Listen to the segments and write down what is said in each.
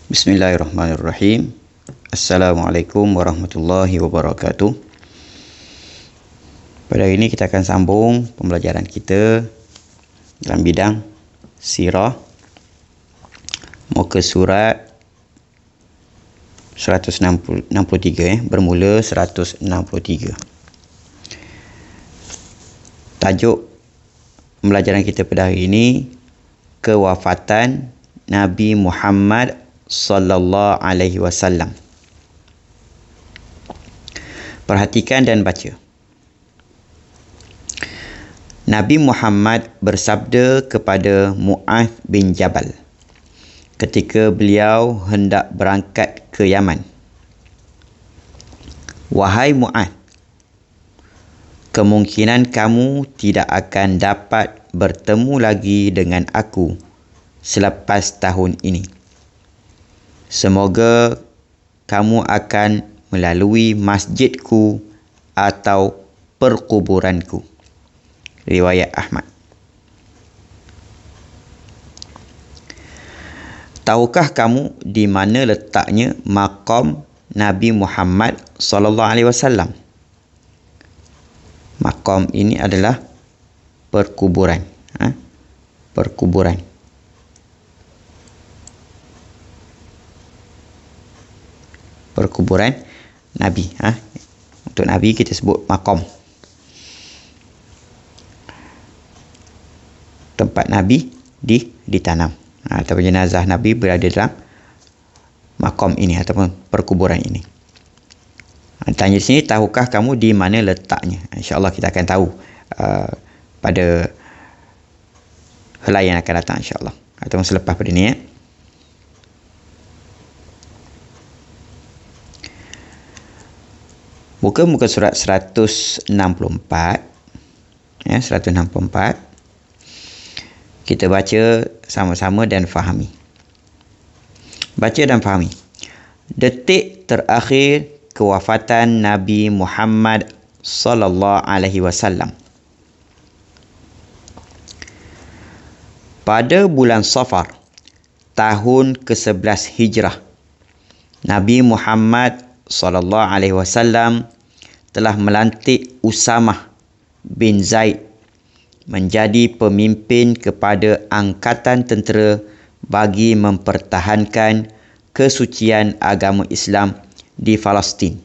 Bismillahirrahmanirrahim. Assalamualaikum warahmatullahi wabarakatuh. Pada hari ini kita akan sambung pembelajaran kita dalam bidang sirah. Muka surat 163 bermula 163. Tajuk pembelajaran kita pada hari ini, kewafatan Nabi Muhammad sallallahu alaihi wasallam. Perhatikan dan baca. Nabi Muhammad bersabda kepada Mu'adh bin Jabal ketika beliau hendak berangkat ke Yaman. Wahai Mu'adh, kemungkinan kamu tidak akan dapat bertemu lagi dengan aku selepas tahun ini. Semoga kamu akan melalui masjidku atau perkuburanku. Riwayat Ahmad. Tahukah kamu di mana letaknya maqam Nabi Muhammad sallallahu alaihi wasallam? Maqam ini adalah perkuburan. Perkuburan. Perkuburan Nabi. Untuk Nabi kita sebut maqam. Tempat Nabi ditanam. Ataupun jenazah Nabi berada dalam maqam ini ataupun perkuburan ini. Tanya di sini, tahukah kamu di mana letaknya? InsyaAllah kita akan tahu pada helai yang akan datang insyaAllah. Ataupun selepas pada ni. Muka surat 164. 164. Kita baca sama-sama dan fahami. Baca dan fahami. Detik terakhir kewafatan Nabi Muhammad sallallahu alaihi wasallam. Pada bulan Safar tahun ke-11 Hijrah, Nabi Muhammad sallallahu alaihi wasallam telah melantik Usamah bin Zaid menjadi pemimpin kepada angkatan tentera bagi mempertahankan kesucian agama Islam di Palestin.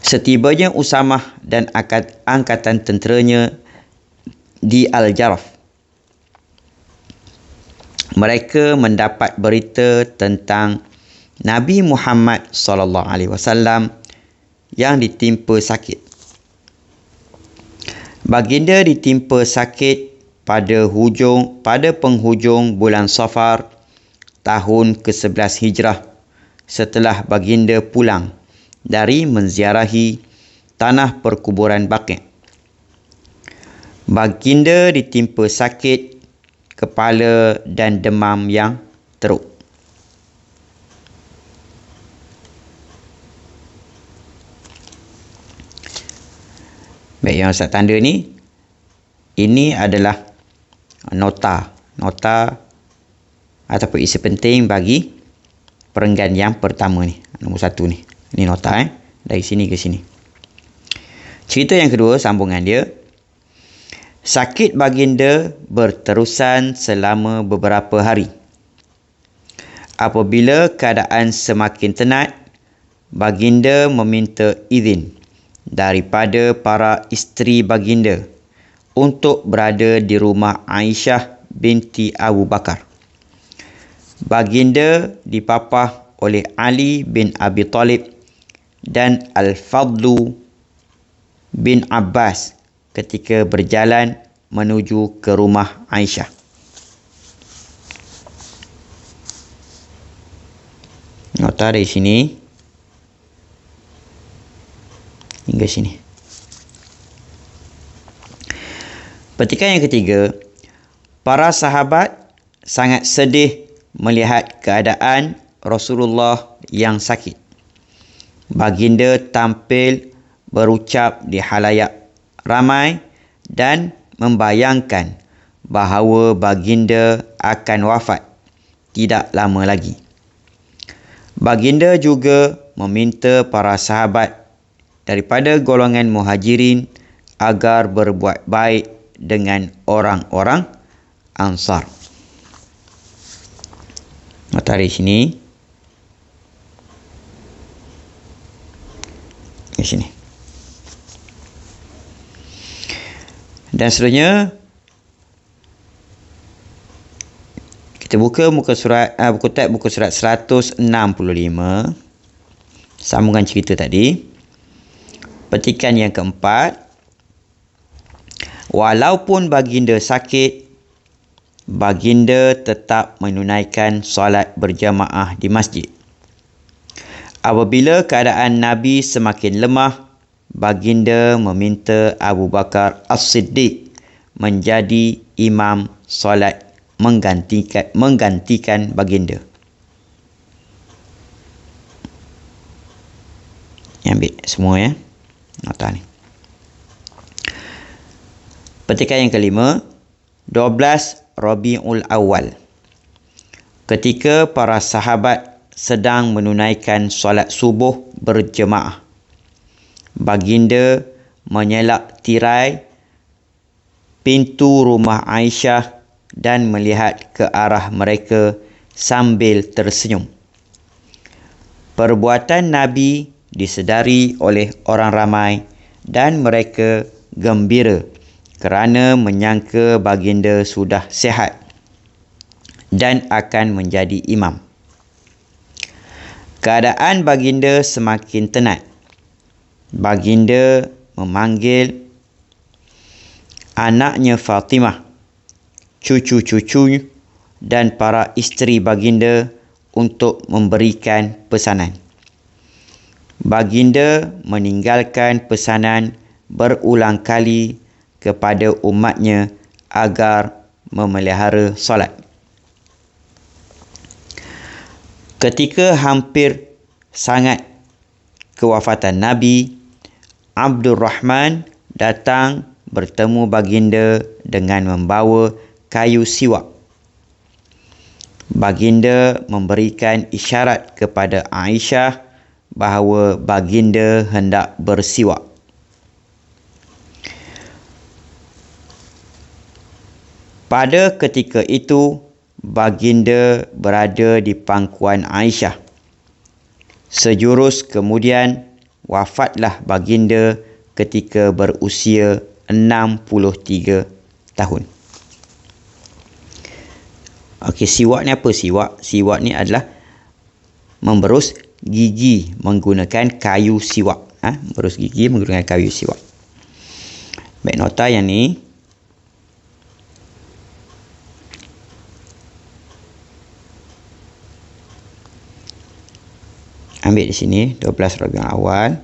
Setibanya Usamah dan angkatan tenteranya di Al-Jaraf, mereka mendapat berita tentang Nabi Muhammad sallallahu alaihi wasallam yang ditimpa sakit. Baginda ditimpa sakit pada penghujung bulan Safar tahun ke-11 Hijrah setelah baginda pulang dari menziarahi tanah perkuburan Baqi'. Baginda ditimpa sakit kepala dan demam yang teruk. Baik, yang Ustaz tanda ni, ini adalah nota ataupun isi penting bagi perenggan yang pertama ni, nombor 1 ni. Ini nota dari sini ke sini. Cerita yang kedua, sambungan dia. Sakit baginda berterusan selama beberapa hari. Apabila keadaan semakin tenat, baginda meminta izin daripada para isteri baginda untuk berada di rumah Aisyah binti Abu Bakar. Baginda dipapah oleh Ali bin Abi Talib dan Al-Fadlu bin Abbas ketika berjalan menuju ke rumah Aisyah. Nota dari sini hingga sini. Petikan yang ketiga, para sahabat sangat sedih melihat keadaan Rasulullah yang sakit. Baginda tampil berucap di halayak ramai dan membayangkan bahawa baginda akan wafat tidak lama lagi. Baginda juga meminta para sahabat daripada golongan Muhajirin agar berbuat baik dengan orang-orang Ansar. Matahari sini. Di sini. Dan seterusnya kita buka muka surat buku surat 165, sambungan cerita tadi. Petikan yang keempat, walaupun baginda sakit, baginda tetap menunaikan solat berjamaah di masjid. Apabila keadaan Nabi semakin lemah, baginda meminta Abu Bakar As-Siddiq menjadi imam solat menggantikan baginda. Ambil semua ya. Nota ni. Petikan yang kelima, 12 Rabiul Awal. Ketika para sahabat sedang menunaikan solat subuh berjemaah, baginda menyelak tirai pintu rumah Aisyah dan melihat ke arah mereka sambil tersenyum. Perbuatan Nabi disedari oleh orang ramai dan mereka gembira kerana menyangka baginda sudah sihat dan akan menjadi imam. Keadaan baginda semakin tenat. Baginda memanggil anaknya Fatimah, cucu-cucu dan para isteri baginda untuk memberikan pesanan. Baginda meninggalkan pesanan berulang kali kepada umatnya agar memelihara solat. Ketika hampir sangat kewafatan Nabi, Abdul Rahman datang bertemu baginda dengan membawa kayu siwak. Baginda memberikan isyarat kepada Aisyah bahawa baginda hendak bersiwak. Pada ketika itu, baginda berada di pangkuan Aisyah. Sejurus kemudian, wafatlah baginda ketika berusia 63 tahun. Okey, siwak ni apa siwak? Siwak ni adalah memberus gigi menggunakan kayu siwak. Berus gigi menggunakan kayu siwak. Baik, nota yang ni. Ambil di sini 12 Rabiul Awal.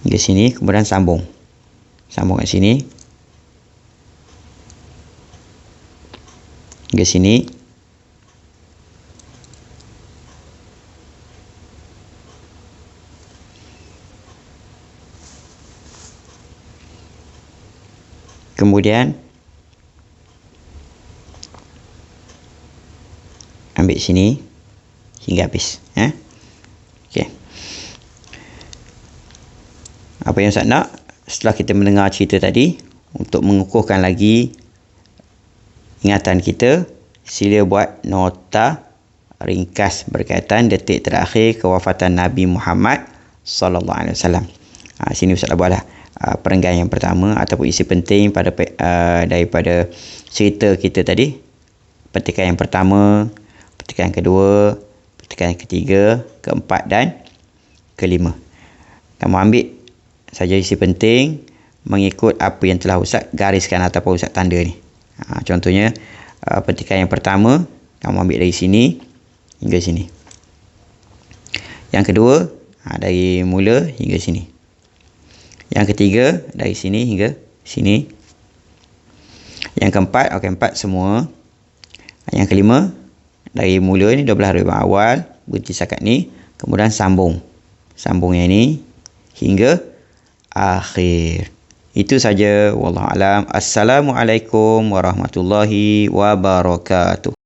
Hingga sini, kemudian sambung. Sambung kat sini. Hingga sini. Kemudian ambil sini hingga habis. Okey. Apa yang Ustaz nak setelah kita mendengar cerita tadi, untuk mengukuhkan lagi ingatan kita, sila buat nota ringkas berkaitan detik terakhir kewafatan Nabi Muhammad sallallahu alaihi wasallam. Sini Ustaz buatlah perenggan yang pertama ataupun isi penting pada daripada cerita kita tadi. Petikan yang pertama, petikan yang kedua, petikan yang ketiga, keempat dan kelima. Kamu ambil saja isi penting mengikut apa yang telah Ustaz gariskan ataupun Ustaz tanda ni. Contohnya petikan yang pertama, kamu ambil dari sini hingga sini. Yang kedua, dari mula hingga sini. Yang ketiga, dari sini hingga sini. Yang keempat, keempat semua. Yang kelima, dari mula ni 12 Rabiul Awal, berhenti setakat ni, kemudian sambung. Sambung yang ni hingga akhir. Itu saja. Wallahu alam. Assalamualaikum warahmatullahi wabarakatuh.